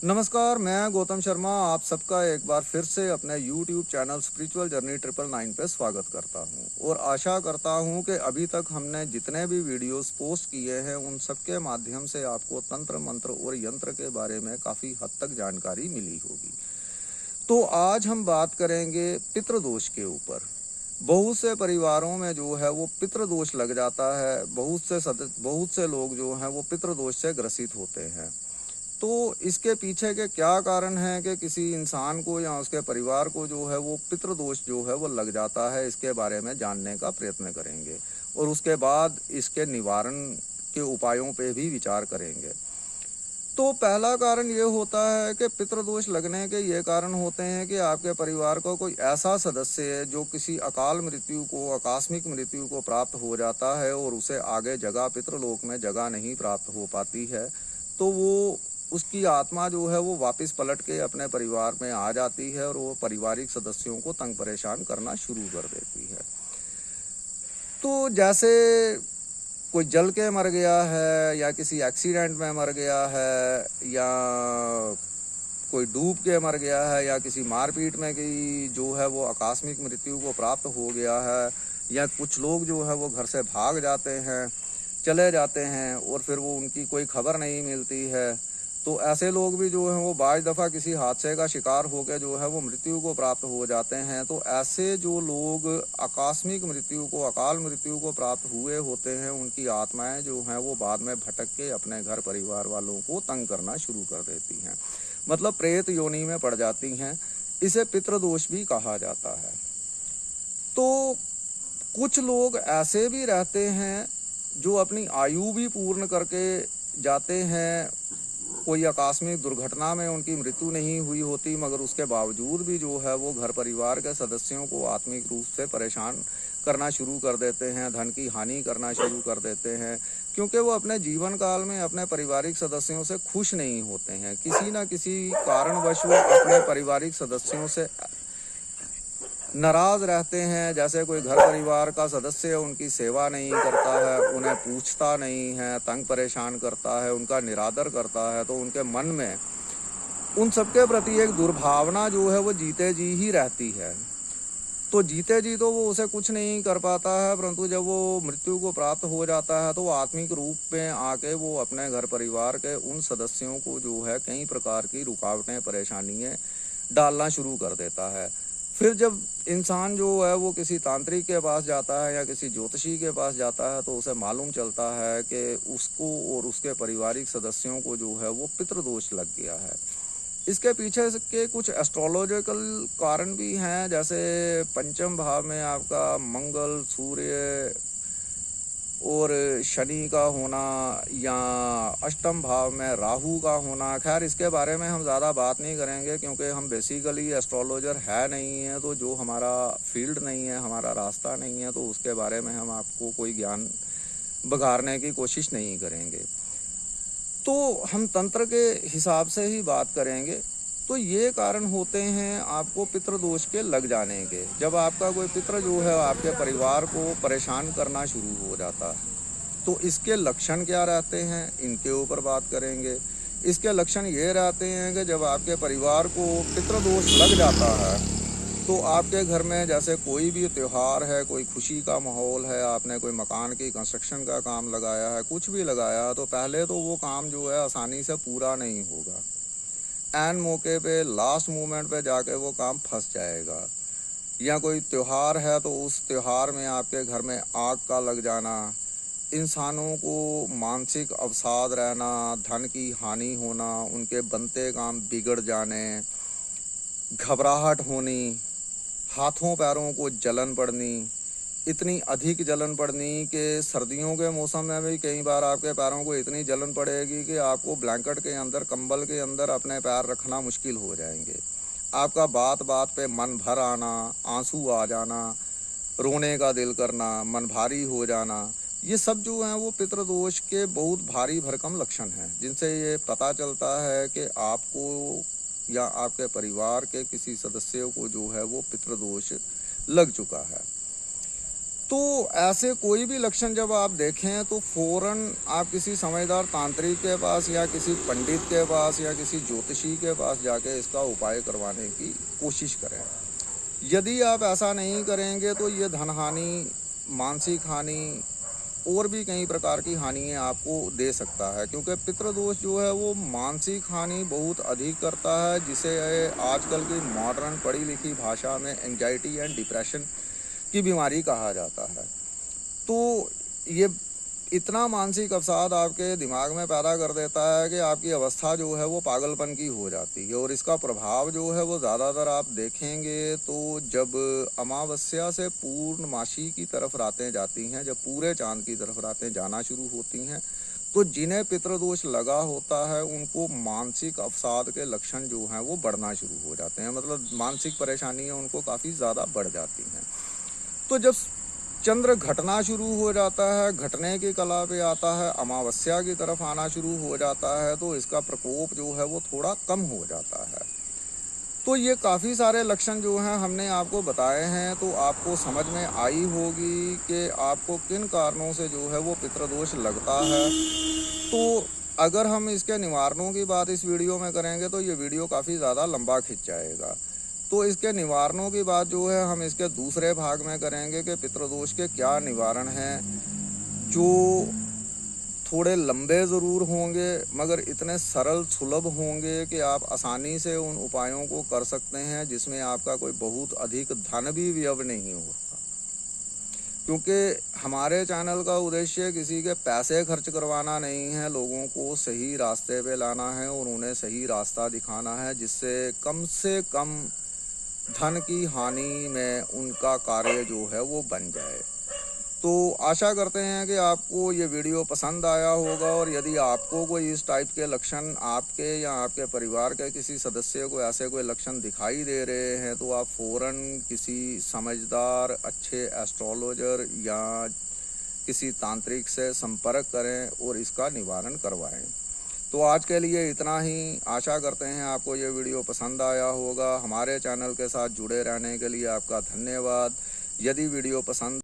नमस्कार, मैं गौतम शर्मा आप सबका एक बार फिर से अपने YouTube चैनल स्पिरिचुअल जर्नी 999 पे स्वागत करता हूं और आशा करता हूं कि अभी तक हमने जितने भी वीडियोस पोस्ट किए हैं उन सब के माध्यम से आपको तंत्र मंत्र और यंत्र के बारे में काफ़ी हद तक जानकारी मिली होगी। तो आज हम बात करेंगे पितृदोष के ऊपर। बहुत से परिवारों में जो है वो पितृदोष लग जाता है। बहुत से लोग जो हैं वो पितृदोष से ग्रसित होते हैं। तो इसके पीछे के क्या कारण हैं कि किसी इंसान को या उसके परिवार को जो है वो पितृदोष जो है वो लग जाता है, इसके बारे में जानने का प्रयत्न करेंगे और उसके बाद इसके निवारण के उपायों पे भी विचार करेंगे। तो पहला कारण ये होता है कि पितृदोष लगने के ये कारण होते हैं कि आपके परिवार का कोई ऐसा सदस्य है जो किसी अकाल मृत्यु को, आकस्मिक मृत्यु को प्राप्त हो जाता है और उसे आगे जगह पितृलोक में जगह नहीं प्राप्त हो पाती है। तो वो उसकी आत्मा जो है वो वापस पलट के अपने परिवार में आ जाती है और वो पारिवारिक सदस्यों को तंग परेशान करना शुरू कर देती है। तो जैसे कोई जल के मर गया है या किसी एक्सीडेंट में मर गया है या कोई डूब के मर गया है या किसी मारपीट में की जो है वो आकस्मिक मृत्यु को प्राप्त हो गया है या कुछ लोग जो है वो घर से भाग जाते हैं, चले जाते हैं और फिर वो उनकी कोई खबर नहीं मिलती है। तो ऐसे लोग भी जो है वो बाज़ दफ़ा किसी हादसे का शिकार होकर जो है वो मृत्यु को प्राप्त हो जाते हैं। तो ऐसे जो लोग आकस्मिक मृत्यु को, अकाल मृत्यु को प्राप्त हुए होते हैं, उनकी आत्माएं जो हैं वो बाद में भटक के अपने घर परिवार वालों को तंग करना शुरू कर देती हैं, मतलब प्रेत योनि में पड़ जाती हैं। इसे पितृदोष भी कहा जाता है। तो कुछ लोग ऐसे भी रहते हैं जो अपनी आयु भी पूर्ण करके जाते हैं। कोई आकस्मिक दुर्घटना में उनकी मृत्यु नहीं हुई होती, मगर उसके बावजूद भी जो है वो घर परिवार के सदस्यों को आत्मिक रूप से परेशान करना शुरू कर देते हैं, धन की हानि करना शुरू कर देते हैं, क्योंकि वो अपने जीवन काल में अपने पारिवारिक सदस्यों से खुश नहीं होते हैं। किसी न किसी कारणवश वो अपने पारिवारिक सदस्यों से नाराज रहते हैं। जैसे कोई घर परिवार का सदस्य उनकी सेवा नहीं करता है, उन्हें पूछता नहीं है, तंग परेशान करता है, उनका निरादर करता है, तो उनके मन में उन सबके प्रति एक दुर्भावना जो है वो जीते जी ही रहती है। तो जीते जी तो वो उसे कुछ नहीं कर पाता है, परंतु जब वो मृत्यु को प्राप्त हो जाता है तो आत्मिक रूप में आके वो अपने घर परिवार के उन सदस्यों को जो है कई प्रकार की रुकावटें, परेशानियाँ डालना शुरू कर देता है। फिर जब इंसान जो है वो किसी तांत्रिक के पास जाता है या किसी ज्योतिषी के पास जाता है तो उसे मालूम चलता है कि उसको और उसके पारिवारिक सदस्यों को जो है वो पितृदोष लग गया है। इसके पीछे के कुछ एस्ट्रोलॉजिकल कारण भी हैं, जैसे पंचम भाव में आपका मंगल, सूर्य और शनि का होना या अष्टम भाव में राहु का होना। खैर इसके बारे में हम ज़्यादा बात नहीं करेंगे क्योंकि हम बेसिकली एस्ट्रोलॉजर है नहीं है, तो जो हमारा फील्ड नहीं है, हमारा रास्ता नहीं है, तो उसके बारे में हम आपको कोई ज्ञान बघारने की कोशिश नहीं करेंगे। तो हम तंत्र के हिसाब से ही बात करेंगे। तो ये कारण होते हैं आपको पितृदोष के लग जाने के, जब आपका कोई पितृ जो है आपके परिवार को परेशान करना शुरू हो जाता है। तो इसके लक्षण क्या रहते हैं, इनके ऊपर बात करेंगे। इसके लक्षण ये रहते हैं कि जब आपके परिवार को पितृदोष लग जाता है तो आपके घर में जैसे कोई भी त्यौहार है, कोई खुशी का माहौल है, आपने कोई मकान की कंस्ट्रक्शन का काम लगाया है, कुछ भी लगाया, तो पहले तो वो काम जो है आसानी से पूरा नहीं होगा। एन मौके पे, लास्ट मोमेंट पे जाके वो काम फंस जाएगा। या कोई त्यौहार है तो उस त्यौहार में आपके घर में आग का लग जाना, इंसानों को मानसिक अवसाद रहना, धन की हानि होना, उनके बनते काम बिगड़ जाने, घबराहट होनी, हाथों पैरों को जलन पड़नी, इतनी अधिक जलन पड़नी कि सर्दियों के मौसम में भी कई बार आपके पैरों को इतनी जलन पड़ेगी कि आपको ब्लैंकेट के अंदर, कंबल के अंदर अपने पैर रखना मुश्किल हो जाएंगे। आपका बात बात पे मन भर आना, आंसू आ जाना, रोने का दिल करना, मन भारी हो जाना, ये सब जो हैं वो पितृदोष के बहुत भारी भरकम लक्षण हैं, जिनसे ये पता चलता है कि आपको या आपके परिवार के किसी सदस्य को जो है वो पितृदोष लग चुका है। तो ऐसे कोई भी लक्षण जब आप देखें तो फौरन आप किसी समझदार तांत्रिक के पास या किसी पंडित के पास या किसी ज्योतिषी के पास जाके इसका उपाय करवाने की कोशिश करें। यदि आप ऐसा नहीं करेंगे तो ये धन हानि, मानसिक हानि और भी कई प्रकार की हानियाँ आपको दे सकता है, क्योंकि पितृदोष जो है वो मानसिक हानि बहुत अधिक करता है, जिसे आजकल की मॉडर्न पढ़ी लिखी भाषा में एंजाइटी एंड डिप्रेशन की बीमारी कहा जाता है। तो ये इतना मानसिक अवसाद आपके दिमाग में पैदा कर देता है कि आपकी अवस्था जो है वो पागलपन की हो जाती है। और इसका प्रभाव जो है वो ज़्यादातर आप देखेंगे तो जब अमावस्या से पूर्णमासी की तरफ रातें जाती हैं, जब पूरे चांद की तरफ रातें जाना शुरू होती हैं, तो जिन्हें पितृदोष लगा होता है उनको मानसिक अवसाद के लक्षण जो हैं वो बढ़ना शुरू हो जाते हैं। मतलब मानसिक परेशानियाँ उनको काफ़ी ज़्यादा बढ़ जाती हैं। तो जब चंद्र घटना शुरू हो जाता है, घटने की कला पे आता है, अमावस्या की तरफ आना शुरू हो जाता है, तो इसका प्रकोप जो है वो थोड़ा कम हो जाता है। तो ये काफ़ी सारे लक्षण जो हैं हमने आपको बताए हैं, तो आपको समझ में आई होगी कि आपको किन कारणों से जो है वो पितृदोष लगता है। तो अगर हम इसके निवारणों की बात इस वीडियो में करेंगे तो ये वीडियो काफ़ी ज़्यादा लंबा खिंच जाएगा। तो इसके निवारणों की बात जो है हम इसके दूसरे भाग में करेंगे कि पितृदोष के क्या निवारण हैं, जो थोड़े लंबे ज़रूर होंगे मगर इतने सरल सुलभ होंगे कि आप आसानी से उन उपायों को कर सकते हैं, जिसमें आपका कोई बहुत अधिक धन भी व्यय नहीं होगा। क्योंकि हमारे चैनल का उद्देश्य किसी के पैसे खर्च करवाना नहीं है, लोगों को सही रास्ते पे लाना है और उन्हें सही रास्ता दिखाना है, जिससे कम से कम धन की हानि में उनका कार्य जो है वो बन जाए। तो आशा करते हैं कि आपको ये वीडियो पसंद आया होगा, और यदि आपको कोई इस टाइप के लक्षण आपके या आपके परिवार के किसी सदस्य को ऐसे कोई लक्षण दिखाई दे रहे हैं, तो आप फ़ौरन किसी समझदार अच्छे एस्ट्रोलॉजर या किसी तांत्रिक से संपर्क करें और इसका निवारण करवाएं। तो आज के लिए इतना ही। आशा करते हैं आपको ये वीडियो पसंद आया होगा। हमारे चैनल के साथ जुड़े रहने के लिए आपका धन्यवाद। यदि वीडियो पसंद